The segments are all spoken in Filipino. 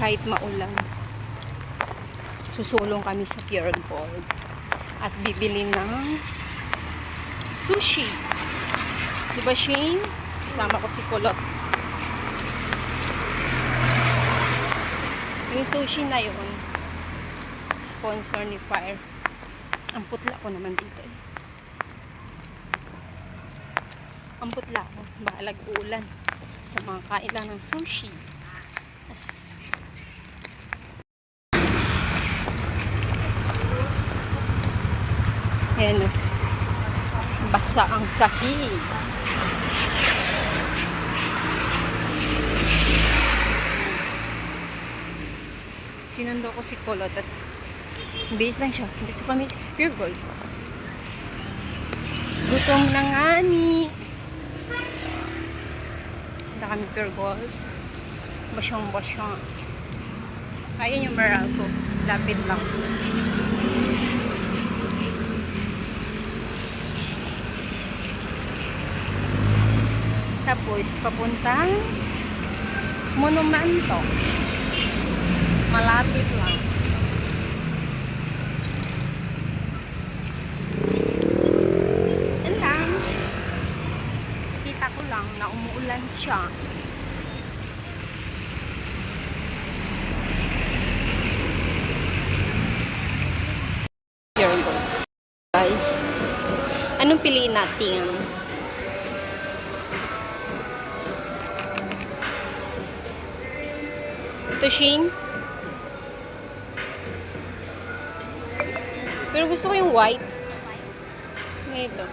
kahit maulan, susulong kami sa Pure Gold at bibili ng sushi. Diba, Shane? Kasama ko si Kulot. Yung sushi na yun, sponsor ni Fire. Ang putla ko naman dito eh. Ang putla ko, bahalag ulan sa mga kailan ng sushi. Ayan o. Basa ang sahig. Sinundo ko si Kolo, tas base lang siya. Dito kami Pure Gold. Gutom na nga ni. Dito kami Pure Gold. Basyong-basyong. Ayun yung Meralco. Lapit lang. Tapos, papuntang Monumento. Malapit lang. And then, kita ko lang na umuulan siya. Here we go. Guys, anong piliin natin? Ito, Shane. Pero gusto ko yung white. Ito.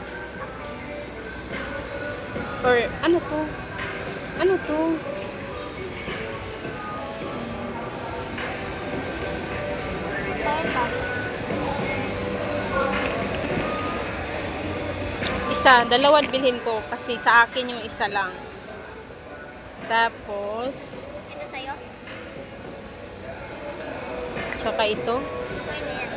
Or, ano to? Ano to? Isa. Dalawa bilhin ko kasi sa akin yung isa lang. Tapos, Ito sa'yo? tsaka ito. Pwede yan.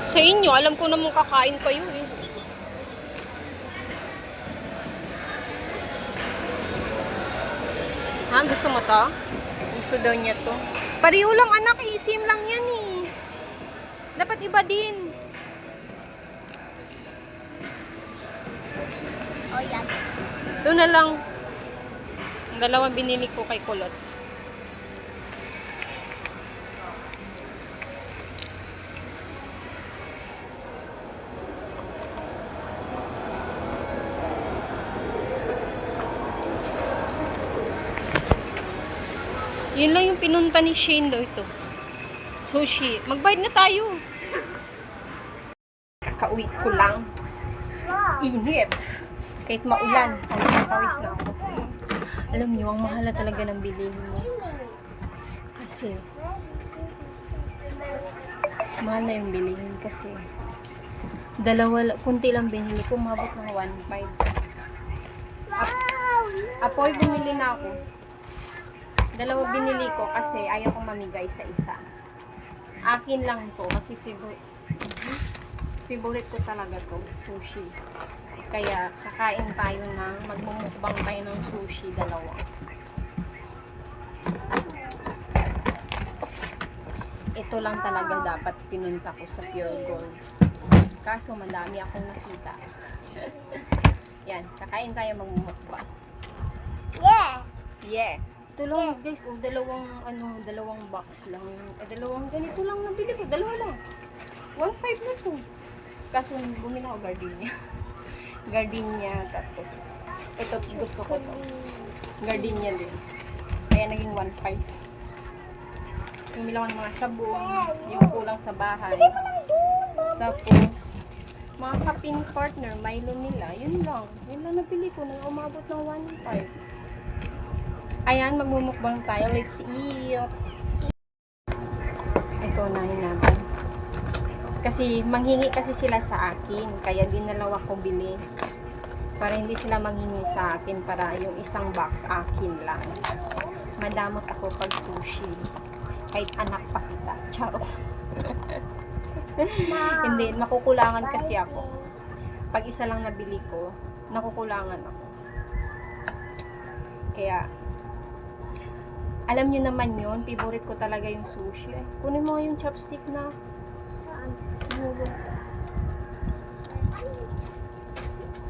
Sa inyo, alam ko namang kakain kayo eh. Ha? Gusto mo to? Gusto daw niya to. Pareho lang anak, isim lang yan eh. Dapat iba din. O yan. Doon na lang. Ang dalawang binili ko kay Kulot. Yun lang yung pinunta ni Shane daw ito. Sushi. Magbayad na tayo. Kakauwi ko lang. Init. Kahit maulan. Pawis na ako. Alam niyo, ang mahal na talaga ng bilhin mo. Kasi, mahal na yung bilhin kasi kunti lang binili ko, mabot ng 1.5. Apoy, bumili na ako. Dalawa binili ko kasi ayaw kong mamigay sa isa. Akin lang to kasi favorite ko talaga to, sushi. Kaya kakain tayo ng magmumukbang tayo ng sushi, dalawa. Ito lang talaga dapat pinunta ko sa Pure Gold. Kaso madami akong nakita. Yan, kakain tayo magmumukbang. Yeah! Yeah. Ito lang guys, dalawang box lang. Dalawang ganito lang nabili ko, dalawa lang. 1.5 na to. Kaso bumili ako gardenia. Gardenia, tapos ito gusto ko to. Gardenia din. Kaya naging 1.5. Bumili ako ng mga sabon, yung kulang sa bahay. Tapos mga kapin partner, Milo nila, yun lang nabili ko nang umabot ng 1.5. Ayan, magmumukbang tayo. Let's eat. Ito, nahin natin. Kasi, manghingi kasi sila sa akin. Kaya dinalawa ko bili. Para hindi sila manghingi sa akin. Para yung isang box akin lang. Madamot ako pag sushi. Kahit anak pa kita. Charot. Hindi, nakukulangan kasi ako. Pag isa lang nabili ko, nakukulangan ako. Kaya, Alam nyo naman yun, favorite ko talaga yung sushi. Ay, kunin mo nga yung chopstick na.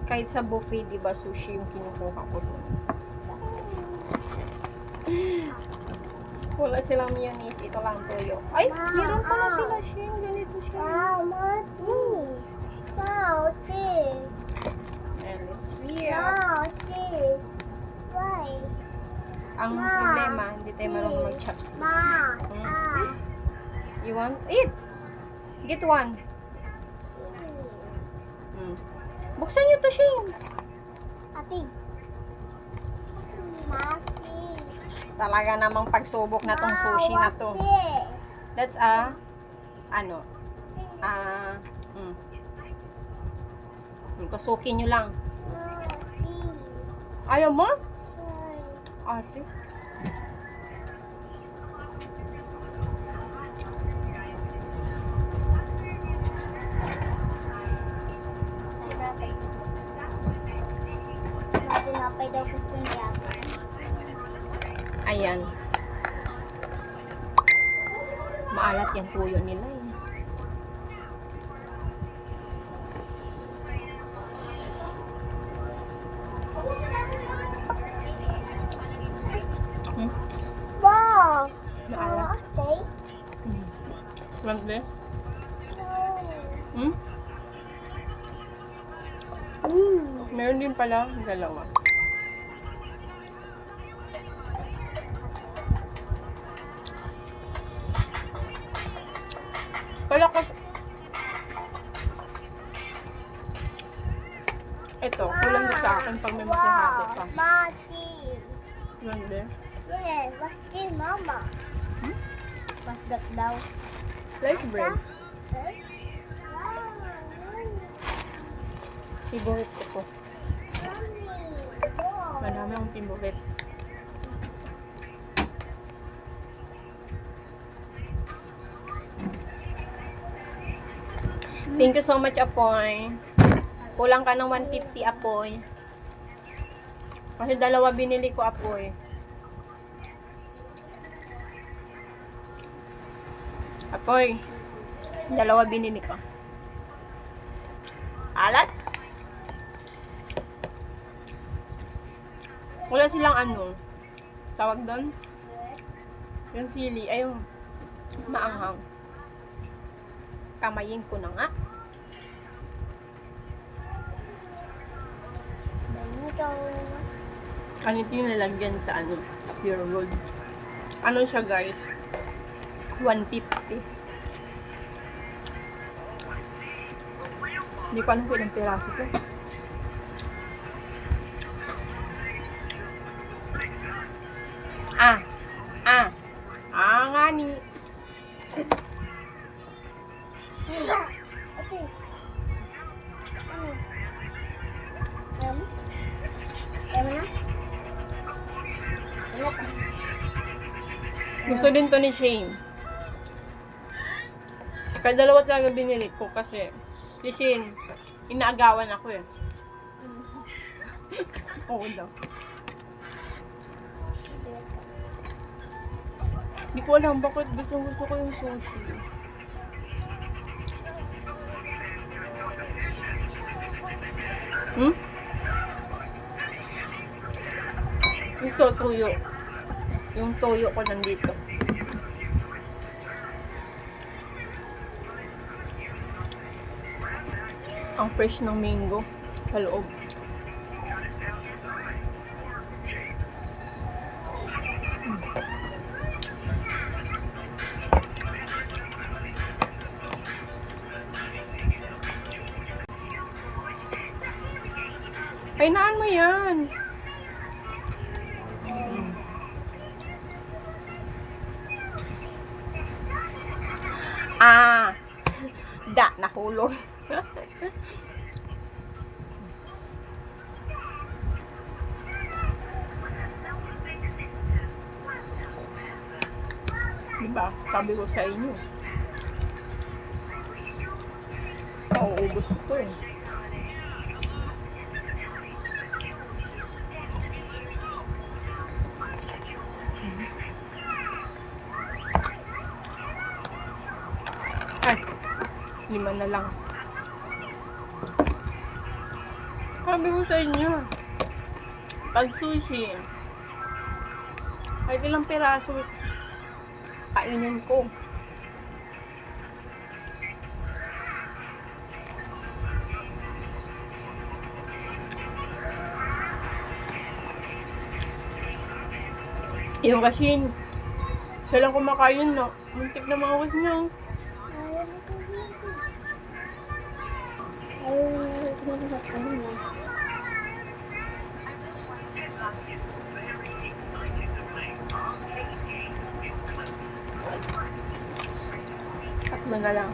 Kahit sa buffet, di ba, sushi yung kinukuha ko doon. Wala silang mayonnaise, ito lang toyo. Ay, meron pala sila siya. Ganito siya. And let's see. Ang problema, hindi tayo marunong mag-chopstick. You want? Eat! Get one. Buksan nyo to, Shane. Talaga namang pagsubok na tong sushi na to. That's kusukin nyo lang. Ayaw mo? Ate. Tinapay daw gusto niya. Ayan. Maalat yung tuyo nila eh. Wow! Maalat. Okay. Want this? Meron din pala dalawa. Kala ko ito, kulang sa akin pag may makihati pa. Mati. Want this? Yeah, what's your mama? What's that daw? Sliced bread. Favorite ko po. Madami akong favorite. Thank you so much, Apoy. Kulang ka ng 150, Apoy. Kasi dalawa binili ko, Apoy. Apoy, dalawa binili ko. Alat? Wala silang tawag doon? Yung sili, ayun, maanghang. Kamayin ko na nga. Ano ito yung nalagyan sa pure gold. Ano siya, guys? 150. Hindi ko alam kung ilang piraso to. Nga ni. Okay. Gusto din to ni Shane. Kaya dalawa talaga binili ko kasi si Shane, inaagawan ako eh. Oo daw. Hindi ko alam bakit gusto ko yung sushi. Ito, tuyo. Yung toyo ko nandito. Ang fresh ng mango sa loob. Kainaan mo yan. Nahulog. Diba? Sabi ko sa inyo. Mauubos ko to eh. 5 na lang. Sabi ko sa inyo, pag sushi, kahit ilang piraso, kainin ko. Yung kasi, siya lang kumakain, no? Muntik na mga niya. Tatlo na lang.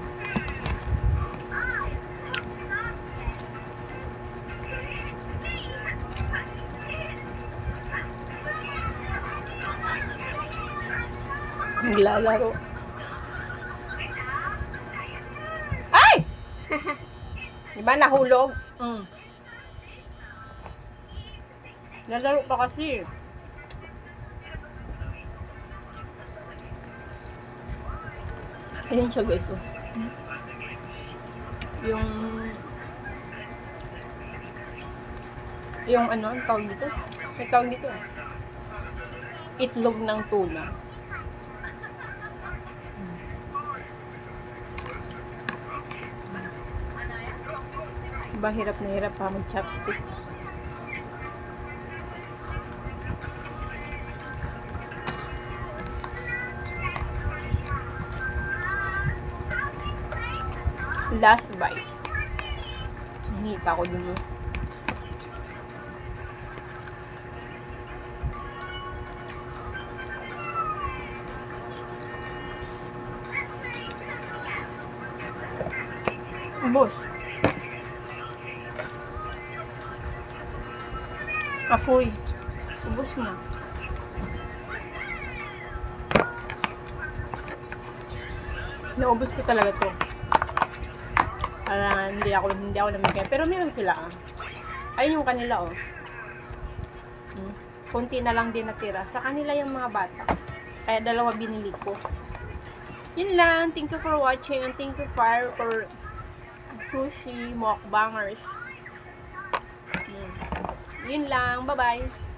Naglalaro. Ay! Diba nahulog? Nalaro pa kasi. Ayan siya guys. Oh. Yung ano, ang tawag dito? May tawag dito. Itlog ng tuna. Diba hirap na hirap pa mag-chopstick. Last bite. Hindi pa ako dun. Ubos. Apoy. Ubos na. Naubos ko talaga to. Para hindi ako namigay. Pero meron sila Ayun yung kanila Kunti na lang din natira. Sa kanila yung mga bata. Kaya 2 binili ko. Yun lang. Thank you for watching and thank you for sushi mukbangers. Yun lang. Bye-bye.